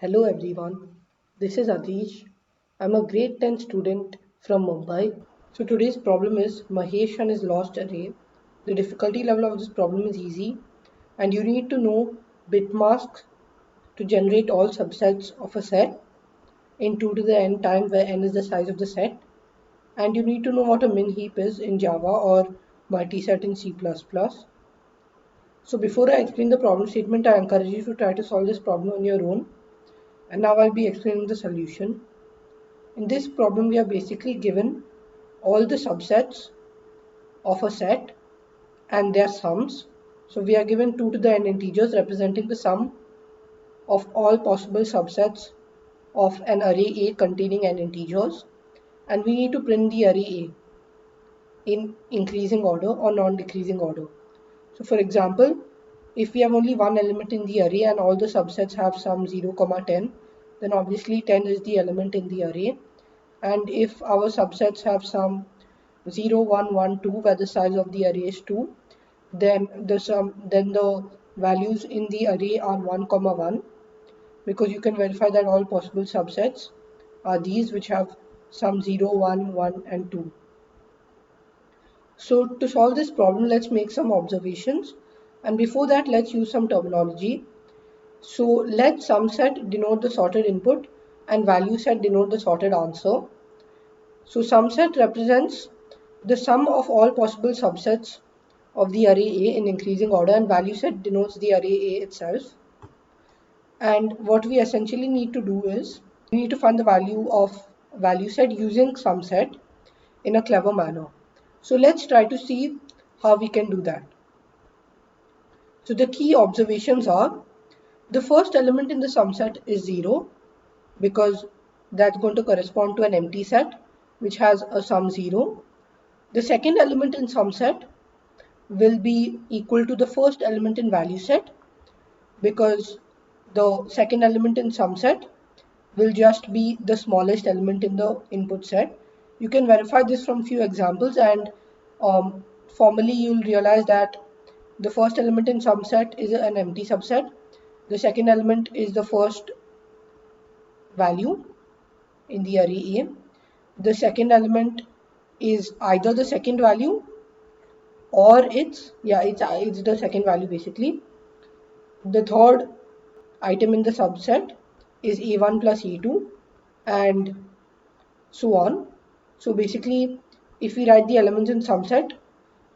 Hello everyone, this is Adish. I'm a grade 10 student from Mumbai. So today's problem is Mahesh and his lost array. The difficulty level of this problem is easy and you need to know bit masks to generate all subsets of a set in 2 to the n time where n is the size of the set, and you need to know what a min heap is in Java or multiset in C++. So before I explain the problem statement, I encourage you to try to solve this problem on your own, and now I'll be explaining the solution. In this problem, we are basically given all the subsets of a set and their sums. So we are given 2 to the n integers representing the sum of all possible subsets of an array A containing n integers, and we need to print the array A in increasing order or non-decreasing order. So for example, if we have only one element in the array and all the subsets have sum 0, 10, then obviously 10 is the element in the array. And if our subsets have some 0, 1, 1, 2, where the size of the array is 2, then the values in the array are 1, 1, because you can verify that all possible subsets are these which have some 0, 1, 1 and 2. So to solve this problem, let's make some observations, and before that let's use some terminology. So let sum set denote the sorted input and value set denote the sorted answer. So sum set represents the sum of all possible subsets of the array A in increasing order, and value set denotes the array A itself. And what we essentially need to do is we need to find the value of value set using sum set in a clever manner. So let's try to see how we can do that. So the key observations are, the first element in the sum set is 0 because that's going to correspond to an empty set which has a sum 0. The second element in sum set will be equal to the first element in value set because the second element in sum set will just be the smallest element in the input set. You can verify this from few examples, and formally you'll realize that the first element in sum set is an empty subset. The second element is the first value in the array A. The second element is either the second value or it's the second value basically. The third item in the subset is A1 plus A2 and so on. So basically, if we write the elements in sum set,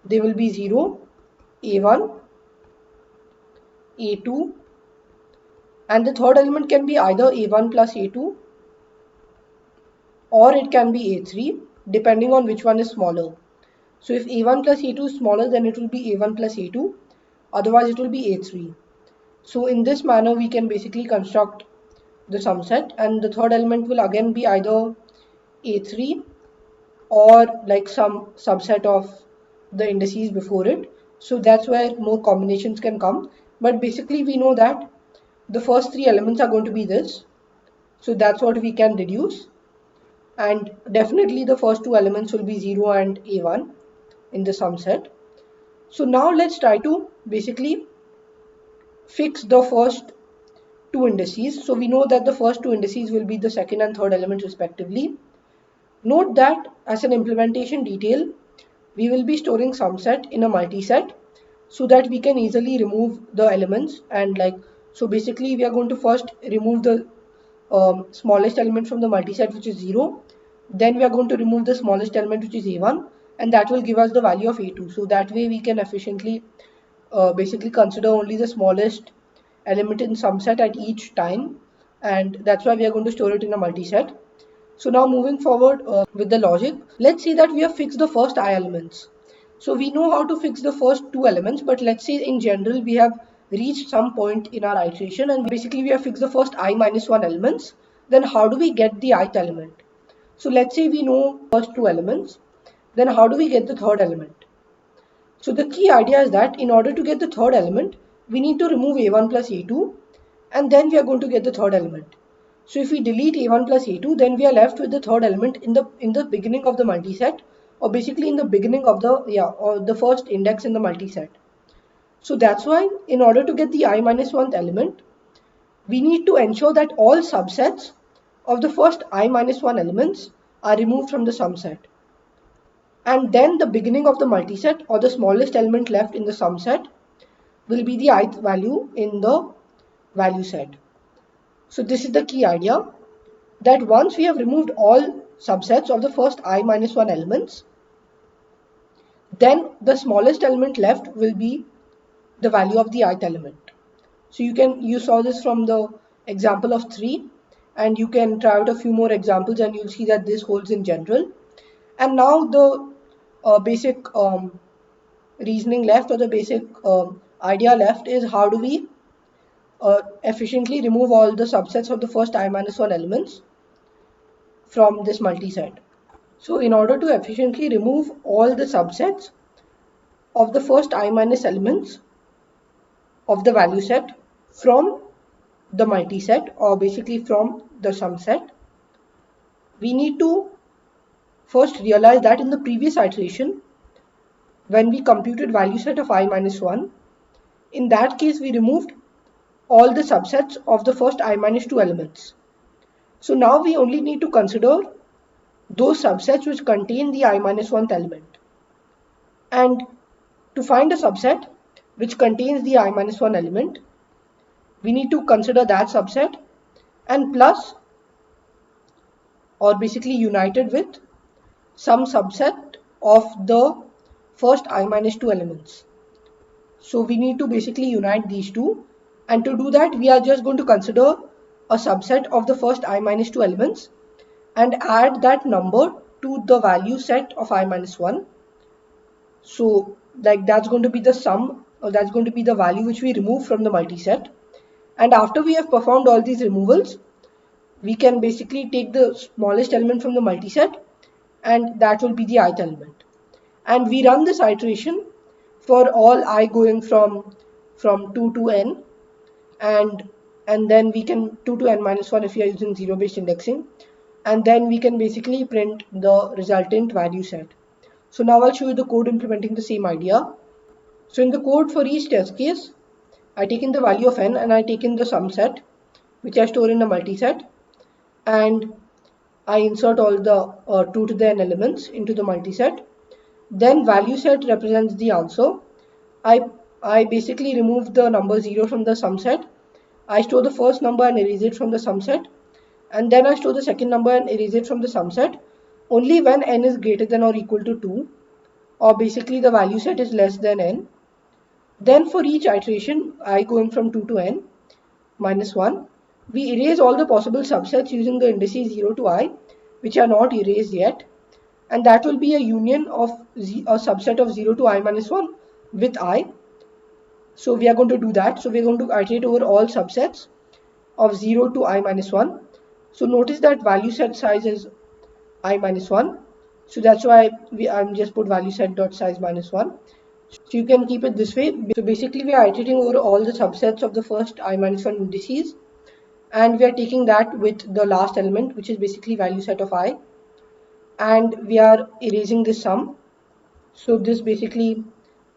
they will be 0, A1, A2, and the third element can be either A1 plus A2 or it can be A3 depending on which one is smaller. So if A1 plus A2 is smaller, then it will be A1 plus A2, otherwise it will be A3. So in this manner we can basically construct the sum set, and the third element will again be either A3 or like some subset of the indices before it. So that's where more combinations can come, but basically we know that the first three elements are going to be this, so that's what we can deduce, and definitely the first two elements will be 0 and A1 in the sum set. So now let's try to basically fix the first two indices. So we know that the first two indices will be the second and third element respectively. Note that as an implementation detail, we will be storing sum set in a multi-set so that we can easily remove the elements, and so basically we are going to first remove the smallest element from the multi-set, which is 0. Then we are going to remove the smallest element, which is A1, and that will give us the value of A2. So that way we can efficiently basically consider only the smallest element in sum set at each time, and that's why we are going to store it in a multi-set. So now moving forward with the logic, let's see that we have fixed the first I elements. So we know how to fix the first two elements, but let's say in general we have reached some point in our iteration and basically we have fixed the first I minus 1 elements. Then how do we get the ith element? So let's say we know first two elements, then how do we get the third element? So the key idea is that in order to get the third element, we need to remove A1 plus A2, and then we are going to get the third element. So if we delete A1 plus A2, then we are left with the third element in the beginning of the multi-set, or basically in the beginning of the first index in the multi-set. So that's why in order to get the I minus 1th element, we need to ensure that all subsets of the first I minus 1 elements are removed from the sum set. And then the beginning of the multiset, or the smallest element left in the sum set, will be the ith value in the value set. So this is the key idea, that once we have removed all subsets of the first I minus 1 elements, then the smallest element left will be the value of the ith element. So you saw this from the example of 3, and you can try out a few more examples and you'll see that this holds in general. And now the basic reasoning left, or the basic idea left, is how do we efficiently remove all the subsets of the first I minus 1 elements from this multiset. So in order to efficiently remove all the subsets of the first I minus elements of the value set from the multiset, or basically from the sum set, we need to first realize that in the previous iteration, when we computed value set of I minus 1, in that case we removed all the subsets of the first I minus 2 elements. So now we only need to consider those subsets which contain the I minus 1th element. And to find a subset which contains the I minus 1 element, we need to consider that subset and plus, or basically united with, some subset of the first I minus 2 elements. So we need to basically unite these two, and to do that we are just going to consider a subset of the first I minus 2 elements and add that number to the value set of I minus 1. So like that's going to be the sum, or that's going to be the value which we remove from the multiset. And after we have performed all these removals, we can basically take the smallest element from the multiset, and that will be the ith element. And we run this iteration for all I going from 2 to n, and then we can 2 to n minus 1 if we are using zero based indexing, and then we can basically print the resultant value set. So now I'll show you the code implementing the same idea. So in the code for each test case, I take in the value of n and I take in the sum set which I store in a multiset, and I insert all the 2 to the n elements into the multiset. Then value set represents the answer. I basically remove the number 0 from the sum set. I store the first number and erase it from the sum set, and then I store the second number and erase it from the sum set only when n is greater than or equal to 2, or basically the value set is less than n. Then for each iteration, I going from 2 to n minus 1, we erase all the possible subsets using the indices 0 to I, which are not erased yet, and that will be a union of a subset of 0 to I minus 1 with I. So we are going to do that. So we are going to iterate over all subsets of 0 to I minus 1. So notice that value set size is I minus 1. So that's why I'm just put value set dot size minus 1. So you can keep it this way. So basically we are iterating over all the subsets of the first I minus 1 indices, and we are taking that with the last element, which is basically value set of I, and we are erasing this sum. So this basically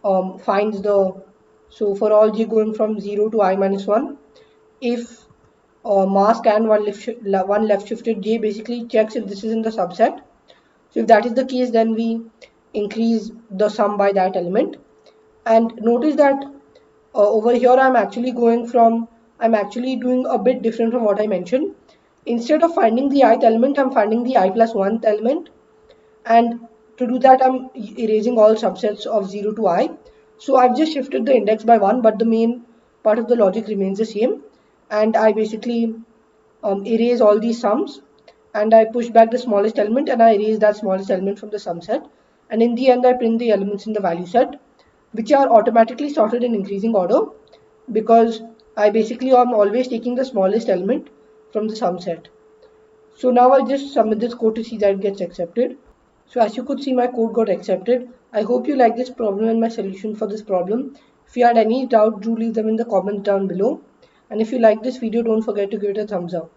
finds the, so for all j going from 0 to I minus 1, if mask and one left shifted j basically checks if this is in the subset. So if that is the case, then we increase the sum by that element. And notice that over here I'm actually doing a bit different from what I mentioned. Instead of finding the ith element, I'm finding the I plus 1th element, and to do that I'm erasing all subsets of 0 to I. So I've just shifted the index by 1, but the main part of the logic remains the same, and I basically erase all these sums, and I push back the smallest element and I erase that smallest element from the sum set, and in the end I print the elements in the value set, which are automatically sorted in increasing order, because I basically am always taking the smallest element from the sum set. So now I'll just submit this code to see that it gets accepted. So as you could see, my code got accepted. I hope you like this problem and my solution for this problem. If you had any doubt, do leave them in the comments down below. And if you like this video, don't forget to give it a thumbs up.